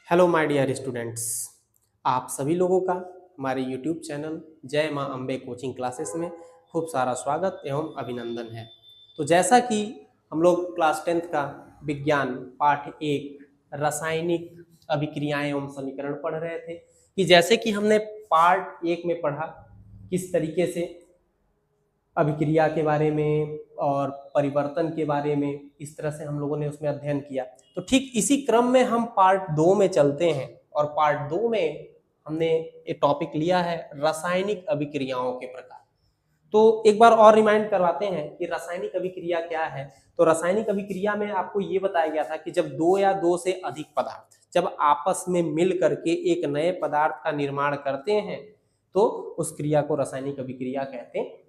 Hello my dear students. आप सभी लोगों का हमारे यूट्यूब चैनल जय मां अम्बे कोचिंग क्लासेस में खूब सारा स्वागत एवं अभिनंदन है। तो जैसा कि हम लोग क्लास 10th का विज्ञान पाठ 1 रासायनिक अभिक्रियाएं एवं समीकरण पढ़ रहे थे कि जैसे कि हमने पार्ट 1 में पढ़ा किस तरीके से अभिक्रिया के बारे में और परिवर्तन के बारे में इस तरह से हम लोगों ने उसमें अध्ययन किया। तो ठीक इसी क्रम में हम पार्ट 2 में चलते हैं और पार्ट 2 में हमने एक टॉपिक लिया है रासायनिक अभिक्रियाओं के प्रकार। तो एक बार और रिमाइंड करवाते हैं कि रासायनिक अभिक्रिया क्या है। तो रासायनिक अभिक्रिया में आपको ये बताया गया था कि जब दो या दो से अधिक पदार्थ जब आपस में मिल करके एक नए पदार्थ का निर्माण करते हैं तो उस क्रिया को रासायनिक अभिक्रिया कहते हैं।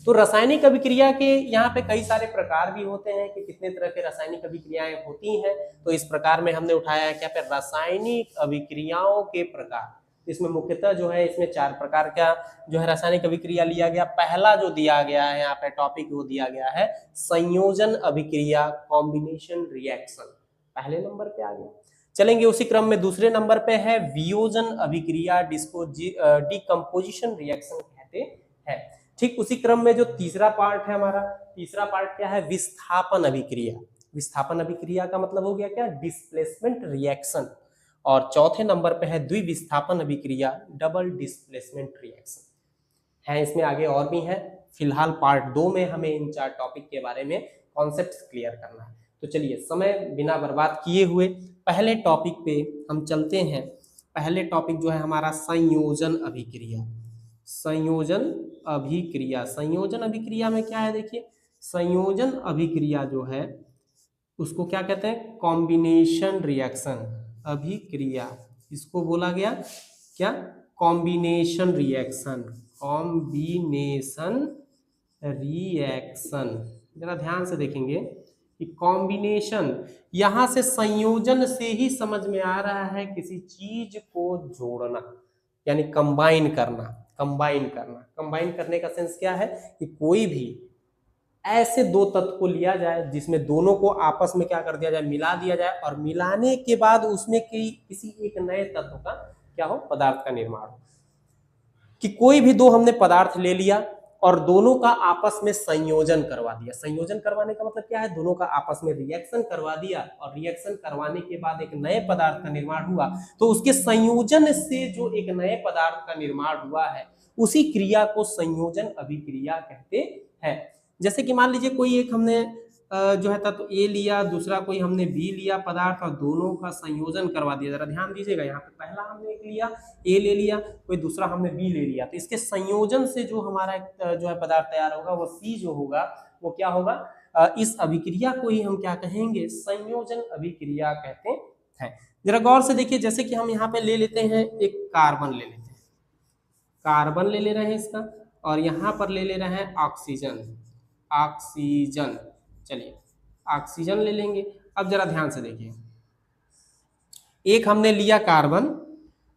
तो रासायनिक अभिक्रिया के यहाँ पे कई सारे प्रकार भी होते हैं कि कितने तरह के रासायनिक अभिक्रियाएं होती हैं। तो इस प्रकार में हमने उठाया है क्या पे रासायनिक अभिक्रियाओं के प्रकार। इसमें मुख्यतः जो है इसमें 4 प्रकार का जो है रासायनिक अभिक्रिया लिया गया। पहला जो दिया गया है यहाँ पे टॉपिक वो दिया गया है संयोजन अभिक्रिया, कॉम्बिनेशन रिएक्शन, पहले नंबर पे आ गया। चलेंगे उसी क्रम में दूसरे नंबर पे है वियोजन अभिक्रिया, डिकम्पोजिशन रिएक्शन कहते हैं। ठीक उसी क्रम में जो तीसरा पार्ट है हमारा, तीसरा पार्ट क्या है विस्थापन अभिक्रिया। विस्थापन अभिक्रिया का मतलब हो गया क्या डिस्प्लेसमेंट रिएक्शन। और चौथे नंबर पे है द्विविस्थापन अभिक्रिया, डबल डिस्प्लेसमेंट रिएक्शन है। इसमें आगे और भी है, फिलहाल पार्ट 2 में हमें इन 4 टॉपिक के बारे में कॉन्सेप्ट्स क्लियर करना है। तो चलिए समय बिना बर्बाद किए हुए पहले टॉपिक पे हम चलते हैं। पहले टॉपिक जो है हमारा संयोजन अभिक्रिया। संयोजन अभिक्रिया, संयोजन अभिक्रिया में क्या है देखिए, संयोजन अभिक्रिया जो है उसको क्या कहते हैं कॉम्बिनेशन रिएक्शन अभिक्रिया। इसको बोला गया क्या कॉम्बिनेशन रिएक्शन, कॉम्बिनेशन रिएक्शन। जरा ध्यान से देखेंगे कि कॉम्बिनेशन यहां से संयोजन से ही समझ में आ रहा है किसी चीज को जोड़ना यानी कंबाइन करना। कंबाइन करना, कंबाइन करने का सेंस क्या है कि कोई भी ऐसे दो तत्व को लिया जाए जिसमें दोनों को आपस में क्या कर दिया जाए मिला दिया जाए और मिलाने के बाद उसमें किसी एक नए तत्व का क्या हो पदार्थ का निर्माण हो। कि कोई भी दो हमने पदार्थ ले लिया और दोनों का आपस में संयोजन करवा दिया। संयोजन करवाने का मतलब क्या है, दोनों का आपस में रिएक्शन करवा दिया और रिएक्शन करवाने के बाद एक नए पदार्थ का निर्माण हुआ। तो उसके संयोजन से जो एक नए पदार्थ का निर्माण हुआ है उसी क्रिया को संयोजन अभिक्रिया कहते हैं। जैसे कि मान लीजिए कोई एक हमने जो है तत्व ए लिया, दूसरा कोई हमने बी लिया पदार्थ और दोनों का संयोजन करवा दिया। जरा ध्यान दीजिएगा, यहाँ पे पहला हमने एक लिया ए ले लिया, कोई दूसरा हमने बी ले लिया, तो इसके संयोजन से जो हमारा जो है पदार्थ तैयार होगा वो सी जो होगा वो क्या होगा, इस अभिक्रिया को ही हम क्या कहेंगे संयोजन अभिक्रिया कहते हैं। जरा गौर से देखिए, जैसे कि हम यहाँ पे ले लेते हैं एक कार्बन ले लेते हैं, कार्बन ले रहे हैं इसका और यहाँ पर ले ले रहे हैं ऑक्सीजन, ऑक्सीजन। चलिए ऑक्सीजन ले लेंगे। अब जरा ध्यान से देखिए, एक हमने लिया कार्बन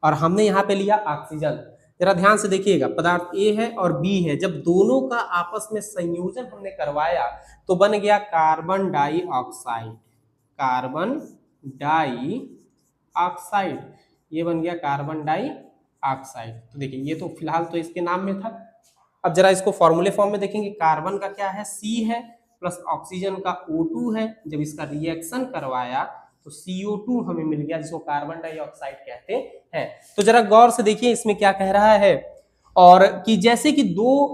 और हमने यहाँ पे लिया ऑक्सीजन। जरा ध्यान से देखिएगा, पदार्थ ए है और बी है, जब दोनों का आपस में संयोजन हमने करवाया तो बन गया कार्बन डाइऑक्साइड, कार्बन डाइऑक्साइड, ये बन गया कार्बन डाइऑक्साइड। तो देखिए ये तो फिलहाल तो इसके नाम में था। अब जरा इसको फॉर्मूले फॉर्म में देखेंगे, कार्बन का क्या है सी है प्लस ऑक्सीजन का O2 है, जब इसका रिएक्शन करवाया तो CO2 हमें मिल गया जिसको कार्बन डाइऑक्साइड कहते हैं। तो जरा गौर से देखिए इसमें क्या कह रहा है, और कि जैसे कि दो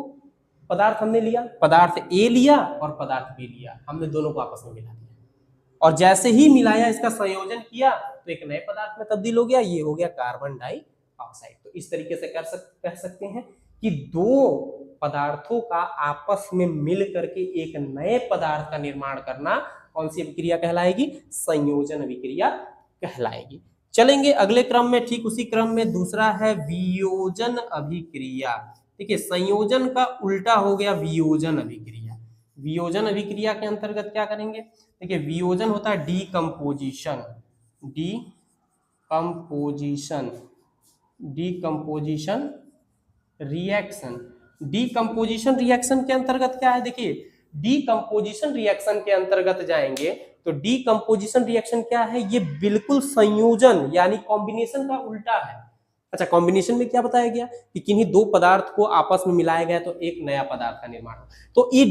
पदार्थ हमने लिया, पदार्थ ए लिया और पदार्थ बी लिया, हमने दोनों को आपस में मिला दिया और जैसे ही मिलाया इसका संयोजन किया तो एक नए पदार्थ में तब्दील हो गया, ये हो गया कार्बन डाइऑक्साइड। तो इस तरीके से कह सकते हैं कि दो पदार्थों का आपस में मिल करके एक नए पदार्थ का निर्माण करना कौन सी अभिक्रिया कहलाएगी, संयोजन अभिक्रिया कहलाएगी। चलेंगे अगले क्रम में, ठीक उसी क्रम में दूसरा है वियोजन अभिक्रिया। देखिए संयोजन का उल्टा हो गया वियोजन अभिक्रिया। वियोजन अभिक्रिया के अंतर्गत क्या करेंगे, देखिए वियोजन होता है decomposition, decomposition, decomposition reaction. Decomposition reaction के अंतर्गत क्या है, देखिए डीकम्पोजिशन रिएक्शन के अंतर्गत जाएंगे तो डीकंपोजिशन रिएक्शन क्या है, ये बिल्कुल संयोजन यानी कॉम्बिनेशन का उल्टा है। अच्छा, कॉम्बिनेशन में क्या बताया गया कि किन्हीं दो पदार्थ को आपस में मिलाया गया तो एक नया पदार्थ का निर्माण हो। तो ये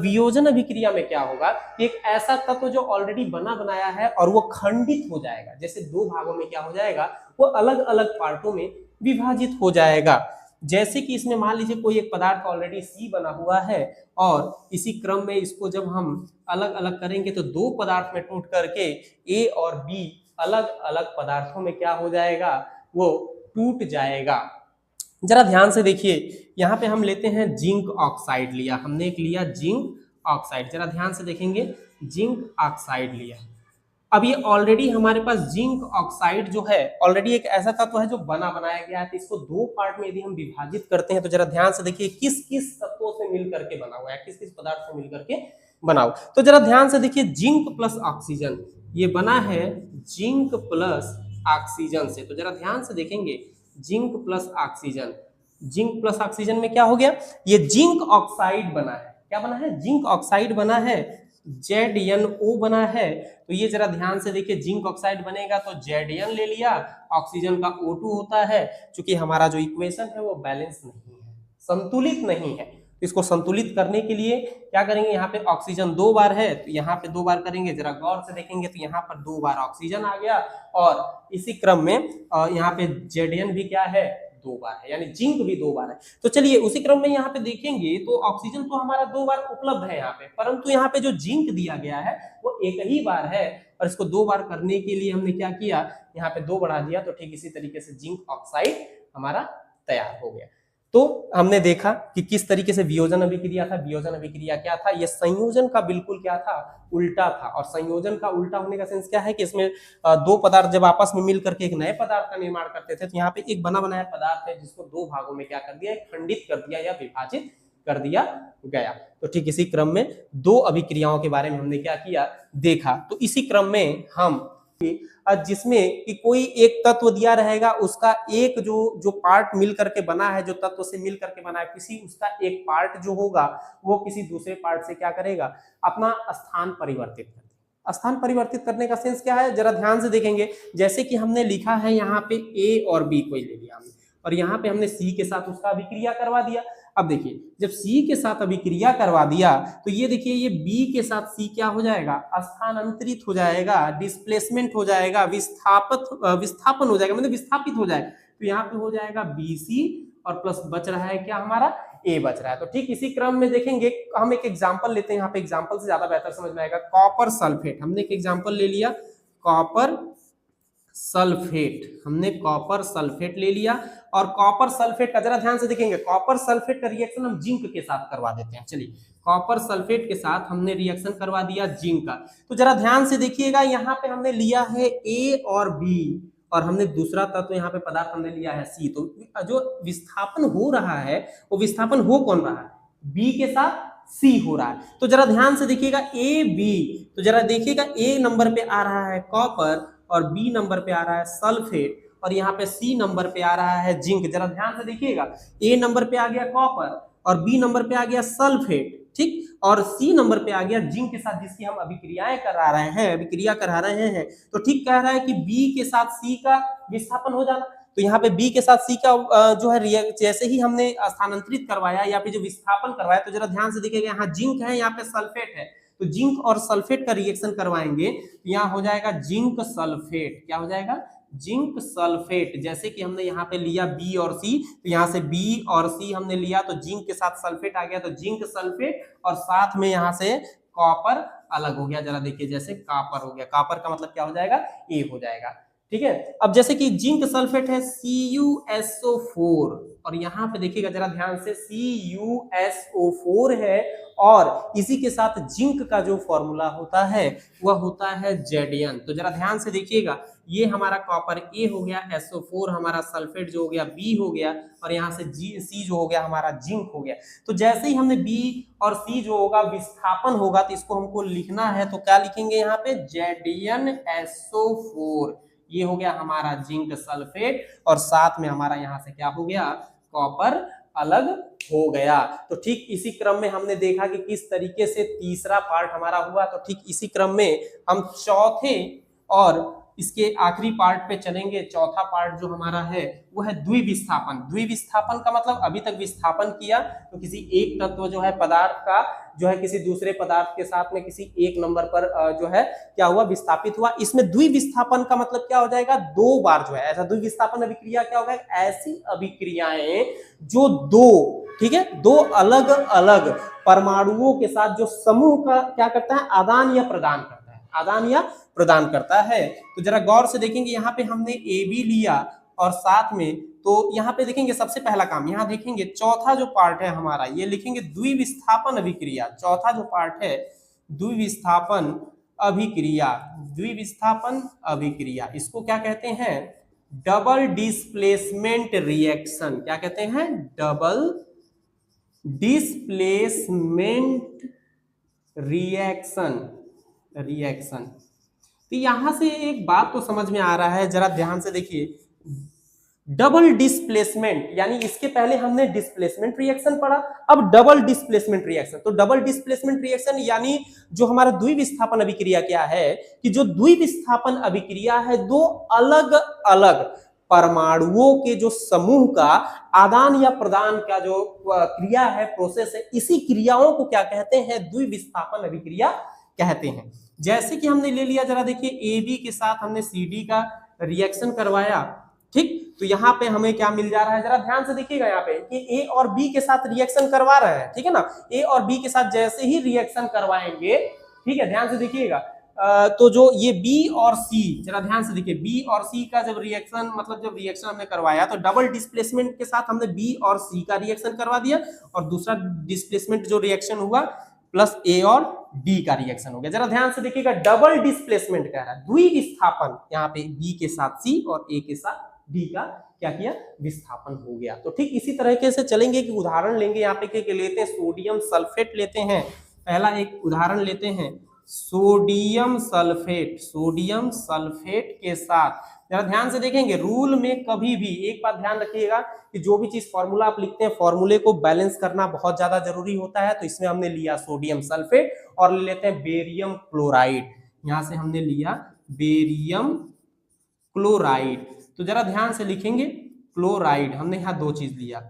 वियोजन अभिक्रिया में क्या होगा, एक ऐसा तत्व जो ऑलरेडी बना बनाया है और वो खंडित हो जाएगा, जैसे दो भागों में क्या हो जाएगा, वो अलग अलग पार्टों में विभाजित हो जाएगा। जैसे कि इसमें मान लीजिए कोई एक पदार्थ ऑलरेडी सी बना हुआ है और इसी क्रम में इसको जब हम अलग अलग करेंगे तो दो पदार्थ में टूट करके ए और बी अलग अलग पदार्थों में क्या हो जाएगा, वो टूट जाएगा। जरा ध्यान से देखिए, यहाँ पे हम लेते हैं जिंक ऑक्साइड लिया, हमने एक लिया जिंक ऑक्साइड, जरा ध्यान से देखेंगे, जिंक ऑक्साइड लिया। अब ये ऑलरेडी हमारे पास जिंक ऑक्साइड जो है ऑलरेडी एक ऐसा तत्व है जो बना बनाया गया है, तो इसको दो पार्ट में यदि हम विभाजित करते हैं तो जरा ध्यान से देखिए किस किस तत्वों से मिल करके बना हुआ है, किस किस पदार्थ से मिल करके बना हुआ। तो जरा ध्यान से देखिए, जिंक प्लस ऑक्सीजन, ये बना है जिंक प्लस ऑक्सीजन से। तो जरा ध्यान से देखेंगे, zinc plus oxygen, zinc plus oxygen में क्या हो गया, ये जिंक ऑक्साइड बना है। क्या बना है, जिंक ऑक्साइड बना है, ZnO बना है। तो ये जरा ध्यान से देखिए, जिंक ऑक्साइड बनेगा तो Zn ले लिया, ऑक्सीजन का O2 होता है। क्योंकि हमारा जो इक्वेशन है वो बैलेंस नहीं है, संतुलित नहीं है, तो इसको संतुलित करने के लिए क्या करेंगे, यहाँ पे ऑक्सीजन दो बार है तो यहाँ पे दो बार करेंगे, जरा गौर से देखेंगे तो यहाँ पर दो बार ऑक्सीजन आ गया और इसी क्रम में यहाँ पे Zn भी क्या है, दो बार है, यानी जिंक भी दो बार है। तो चलिए उसी क्रम में यहाँ पे देखेंगे तो ऑक्सीजन तो हमारा दो बार उपलब्ध है यहाँ पे, परंतु यहाँ पे जो जिंक दिया गया है वो एक ही बार है और इसको दो बार करने के लिए हमने क्या किया, यहाँ पे दो बढ़ा दिया। तो ठीक इसी तरीके से जिंक ऑक्साइड हमारा तैयार हो गया। तो हमने देखा कि किस तरीके से वियोजन अभिक्रिया था। वियोजन अभिक्रिया क्या था, ये संयोजन का बिल्कुल क्या था, उल्टा था। और संयोजन का उल्टा होने का सेंस क्या है कि इसमें दो पदार्थ जब आपस में मिल करके एक नए पदार्थ का निर्माण करते थे तो यहाँ पे एक बना बनाया पदार्थ है जिसको दो भागों में क्या कर दिया, खंडित कर दिया या विभाजित कर दिया गया। तो ठीक इसी क्रम में दो अभिक्रियाओं के बारे में हमने क्या किया, देखा। तो इसी क्रम में हम जिसमें कि कोई एक तत्व दिया रहेगा, उसका एक जो पार्ट मिल करके बना है, जो तत्व से मिल करके बना है, किसी उसका एक पार्ट जो होगा वो किसी दूसरे पार्ट से क्या करेगा, अपना स्थान परिवर्तित कर देगा। स्थान परिवर्तित करने का सेंस क्या है, जरा ध्यान से देखेंगे। जैसे कि हमने लिखा है यहाँ पे ए और बी कोई ले लिया हमने, और यहाँ पे हमने सी के साथ उसका अभिक्रिया करवा दिया। अब देखिए, जब सी के साथ अभिक्रिया करवा दिया तो ये देखिए, ये बी के साथ सी क्या हो जाएगा, स्थानांतरित हो जाएगा, डिस्प्लेसमेंट हो जाएगा, विस्थापन हो जाएगा, मतलब विस्थापित हो जाएगा। तो यहाँ पे हो जाएगा BC और प्लस बच रहा है क्या, हमारा ए बच रहा है। तो ठीक इसी क्रम में देखेंगे, हम एक एग्जाम्पल लेते हैं, यहाँ पे एग्जाम्पल से ज्यादा बेहतर समझ में आएगा। कॉपर सल्फेट, हमने एक एग्जाम्पल ले लिया, कॉपर सल्फेट, हमने कॉपर सल्फेट ले लिया। और कॉपर सल्फेट का जरा ध्यान से देखेंगे, कॉपर सल्फेट का रिएक्शन हम जिंक के साथ करवा देते हैं। चलिए, कॉपर सल्फेट के साथ हमने रिएक्शन करवा दिया जिंक का। तो जरा ध्यान से देखिएगा, यहाँ पे हमने लिया है ए और बी और हमने दूसरा तत्व यहाँ पे पदार्थ हमने लिया है सी। तो जो विस्थापन हो रहा है वो विस्थापन हो कौन रहा है, बी के साथ सी हो रहा है। तो जरा ध्यान से देखिएगा, ए बी, तो जरा देखिएगा ए नंबर पे आ रहा है कॉपर और बी नंबर पे आ रहा है सल्फेट और यहाँ पे सी नंबर पे आ रहा है जिंक। जरा ध्यान से देखिएगा, ए नंबर पे आ गया कॉपर और बी नंबर पे आ गया सल्फेट, ठीक, और सी नंबर पे आ गया जिंक के साथ जिसकी हम अभिक्रियाएं करा रहे हैं। तो ठीक कह रहा है कि बी के साथ सी का विस्थापन हो जाना। तो यहाँ पे बी के साथ सी का जो है जैसे ही हमने स्थानांतरित करवाया या फिर जो विस्थापन करवाया, तो जरा ध्यान से देखिएगा, यहाँ जिंक है, यहाँ पे सल्फेट है। तो जिंक और सल्फेट का रिएक्शन करवाएंगे तो यहाँ हो जाएगा जिंक सल्फेट। क्या हो जाएगा, जिंक सल्फेट। जैसे कि हमने यहाँ पे लिया बी और सी, तो यहाँ से बी और सी हमने लिया तो जिंक के साथ सल्फेट आ गया, तो जिंक सल्फेट, और साथ में यहाँ से कॉपर अलग हो गया। जरा देखिए, जैसे कॉपर हो गया, कॉपर का मतलब क्या हो जाएगा, ए हो जाएगा, ठीक है। अब जैसे कि जिंक सल्फेट है CuSO4 और यहाँ पे देखिएगा जरा ध्यान से, CuSO4 है और इसी के साथ जिंक का जो फॉर्मूला होता है वह होता है Zn। तो जरा ध्यान से देखिएगा, ये हमारा कॉपर ए हो गया, SO4 हमारा सल्फेट जो हो गया बी हो गया, और यहाँ से सी जो हो गया हमारा जिंक हो गया। तो जैसे ही हमने बी और सी जो होगा विस्थापन होगा तो इसको हमको लिखना है, तो क्या लिखेंगे यहाँ पे, ZnSO4। ये हो गया हमारा जिंक सल्फेट और साथ में हमारा यहाँ से क्या हो गया, कॉपर अलग हो गया। तो ठीक इसी क्रम में हमने देखा कि किस तरीके से तीसरा पार्ट हमारा हुआ। तो ठीक इसी क्रम में हम चौथे और इसके आखिरी पार्ट पे चलेंगे। चौथा पार्ट जो हमारा है वो है द्विविस्थापन। द्विविस्थापन का मतलब अभी तक विस्थापन किया तो किसी एक तत्व जो है पदार्थ का जो है किसी दूसरे पदार्थ के साथ में किसी एक नंबर पर जो है क्या हुआ, विस्थापित हुआ। इसमें द्विविस्थापन का मतलब क्या हो जाएगा, दो बार जो है ऐसा द्विविस्थापन अभिक्रिया क्या होगा, ऐसी अभिक्रियाएं जो दो, ठीक है, दो अलग अलग परमाणुओं के साथ जो समूह का क्या करता है, आदान या प्रदान करता है, आदान या प्रदान करता है। तो जरा गौर से देखेंगे, यहाँ पे हमने ए बी लिया और साथ में तो यहाँ पे देखेंगे सबसे पहला काम, यहाँ देखेंगे चौथा जो पार्ट है हमारा ये लिखेंगे द्विविस्थापन अभिक्रिया। चौथा जो पार्ट है द्विविस्थापन अभिक्रिया, द्विविस्थापन अभिक्रिया इसको क्या कहते हैं, डबल डिस्प्लेसमेंट रिएक्शन। क्या कहते हैं, डबल डिस्प्लेसमेंट रिएक्शन। तो यहां से एक बात तो समझ में आ रहा है, जरा ध्यान से देखिए। डबल डिस्प्लेसमेंट यानी इसके पहले हमने डिस्प्लेसमेंट रिएक्शन पढ़ा, अब डबल डिस्प्लेसमेंट रिएक्शन। तो डबल डिस्प्लेसमेंट रिएक्शन यानी जो हमारा द्विविस्थापन अभिक्रिया क्या है कि जो द्विविस्थापन अभिक्रिया है दो अलग अलग परमाणुओं के जो समूह का आदान या प्रदान का जो क्रिया है, प्रोसेस है, इसी क्रियाओं को क्या कहते हैं, द्विविस्थापन अभिक्रिया कहते हैं। जैसे कि हमने ले लिया, जरा देखिए ए बी के साथ हमने सी डी का रिएक्शन करवाया, ठीक, तो यहाँ पे हमें क्या मिल जा रहा है, जरा ध्यान से देखिएगा यहाँ पे कि ए और बी के साथ रिएक्शन करवा रहे हैं, ठीक है ना। ए और बी के साथ जैसे ही रिएक्शन करवाएंगे, ठीक है, ध्यान से देखिएगा, तो जो ये बी और सी, जरा ध्यान से देखिए, बी और सी का जब रिएक्शन मतलब जब रिएक्शन हमने करवाया तो डबल डिस्प्लेसमेंट के साथ हमने बी और सी का रिएक्शन करवा दिया और दूसरा डिस्प्लेसमेंट जो रिएक्शन हुआ प्लस ए और डी का रिएक्शन हो गया। जरा ध्यान से देखिएगा, डबल डिस्प्लेसमेंट कह रहा है, द्विविस्थापन, यहाँ पे बी के साथ सी और ए के साथ डी का क्या किया, विस्थापन हो गया। तो ठीक इसी तरीके से चलेंगे कि उदाहरण लेंगे, यहाँ पे क्या लेते हैं, सोडियम सल्फेट लेते हैं। पहला एक उदाहरण लेते हैं सोडियम सल्फेट, सोडियम सल्फेट के साथ, जरा ध्यान से देखेंगे, रूल में कभी भी एक बात ध्यान रखिएगा कि जो भी चीज फॉर्मूला आप लिखते हैं, फॉर्मूले को बैलेंस करना बहुत ज्यादा जरूरी होता है। तो इसमें हमने लिया सोडियम सल्फेट और ले लेते हैं बेरियम क्लोराइड, यहां से हमने लिया बेरियम क्लोराइड। तो जरा ध्यान से लिखेंगे क्लोराइड, हमने यहाँ दो चीज लिया।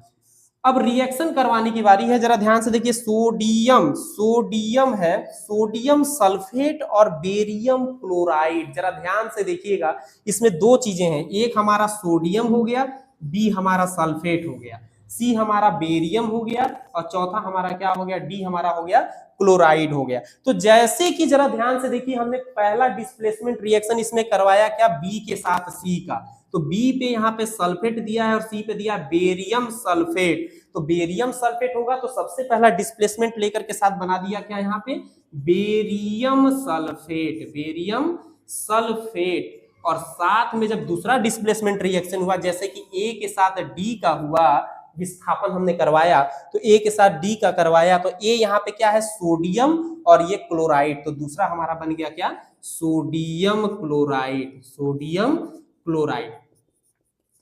अब रिएक्शन करवाने की बारी है, जरा ध्यान से देखिए, सोडियम, सोडियम है, सोडियम सल्फेट और बेरियम क्लोराइड। जरा ध्यान से देखिएगा, इसमें दो चीजें हैं, एक हमारा सोडियम हो गया, बी हमारा सल्फेट हो गया, सी हमारा बेरियम हो गया और चौथा हमारा क्या हो गया, डी हमारा हो गया क्लोराइड हो गया। तो जैसे कि जरा ध्यान से देखिए, हमने पहला डिस्प्लेसमेंट रिएक्शन इसमें करवाया क्या, बी के साथ सी का, तो बी पे यहाँ पे सल्फेट दिया है और सी पे दिया बेरियम सल्फेट। तो बेरियम सल्फेट होगा तो सबसे पहला डिस्प्लेसमेंट लेकर के साथ बना दिया क्या, यहाँ पे बेरियम सल्फेट, बेरियम सल्फेट। और साथ में जब दूसरा डिस्प्लेसमेंट रिएक्शन हुआ, जैसे कि ए के साथ डी का हुआ, विस्थापन हमने करवाया तो ए के साथ डी का करवाया, तो ए यहाँ पे क्या है, सोडियम और ये क्लोराइड, तो दूसरा हमारा बन गया क्या, सोडियम क्लोराइड, सोडियम क्लोराइड।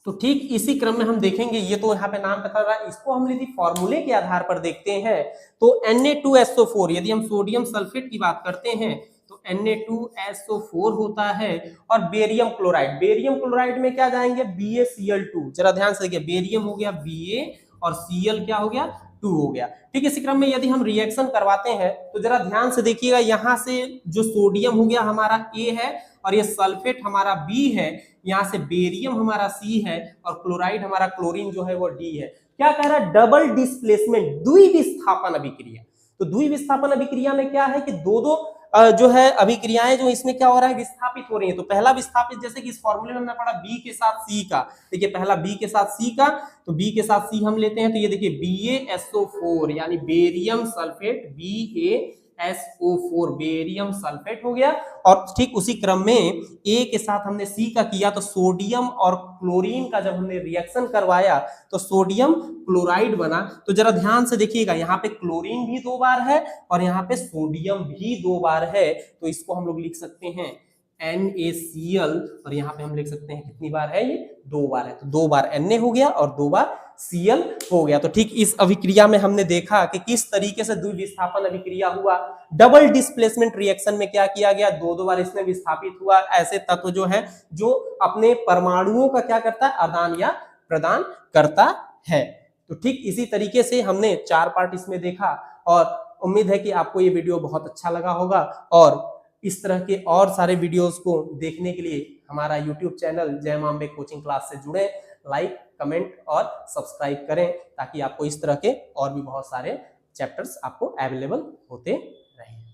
तो ठीक इसी क्रम में हम देखेंगे, ये तो यहाँ पे नाम बता रहा है, इसको हम यदि फॉर्मूले के आधार पर देखते हैं तो Na2SO4, यदि हम सोडियम सल्फेट की बात करते हैं तो Na2SO4 होता है और बेरियम क्लोराइड में क्या जाएंगे, BaCl2। जरा ध्यान से देखिए, बेरियम हो गया Ba और Cl क्या हो गया, 2 हो गया। ठीक, इसी क्रम में यदि हम रिएक्शन करवाते हैं तो जरा ध्यान से देखिएगा, यहाँ से जो सोडियम हो गया हमारा A है और ये सल्फेट हमारा B है, यहाँ से बेरियम हमारा C है और क्लोराइड हमारा क्लोरीन जो है वो D है। क्या कह रहा है, डबल डिस्प्लेसमेंट, द्विविस्थापन अभिक्रिया। तो द्विविस्थापन अभिक्रिया में क्या है कि दो जो है अभिक्रियाएं जो इसमें क्या हो रहा है, विस्थापित हो रही है। तो पहला विस्थापित, जैसे कि इस फॉर्मूले में हमने पढ़ा B के साथ C का, देखिए पहला B के साथ C का, तो B के साथ C हम लेते हैं, तो ये देखिए BaSO4 यानी barium sulphate, BaSO4 barium sulphate हो गया। और ठीक उसी क्रम में A के साथ हमने C का किया, तो सोडियम और क्लोरीन का जब हमने रिएक्शन करवाया तो सोडियम क्लोराइड बना। तो जरा ध्यान से देखिएगा, यहाँ पे क्लोरीन भी 2 बार है और यहाँ पे सोडियम भी 2 बार है, तो इसको हम लोग लिख सकते हैं NaCl, और यहाँ पे हम लिख सकते हैं कितनी बार है, ये 2 बार है, तो 2 बार Na हो गया और 2 बार Cl हो गया। तो ठीक इस अभिक्रिया में हमने देखा कि किस तरीके से द्विविस्थापन अभिक्रिया हुआ। डबल डिस्प्लेसमेंट रिएक्शन में क्या किया गया, 2 बार इसमें विस्थापित हुआ। ऐसे तत्व जो है जो अपने परमाणुओं का क्या करता है, आदान या प्रदान करता है। तो ठीक इसी तरीके से हमने 4 पार्ट इसमें देखा, और उम्मीद है कि आपको ये वीडियो बहुत अच्छा लगा होगा। और इस तरह के और सारे वीडियोस को देखने के लिए हमारा यूट्यूब चैनल जय मां अम्बे कोचिंग क्लास से जुड़े, लाइक, कमेंट और सब्सक्राइब करें, ताकि आपको इस तरह के और भी बहुत सारे चैप्टर्स आपको अवेलेबल होते रहें।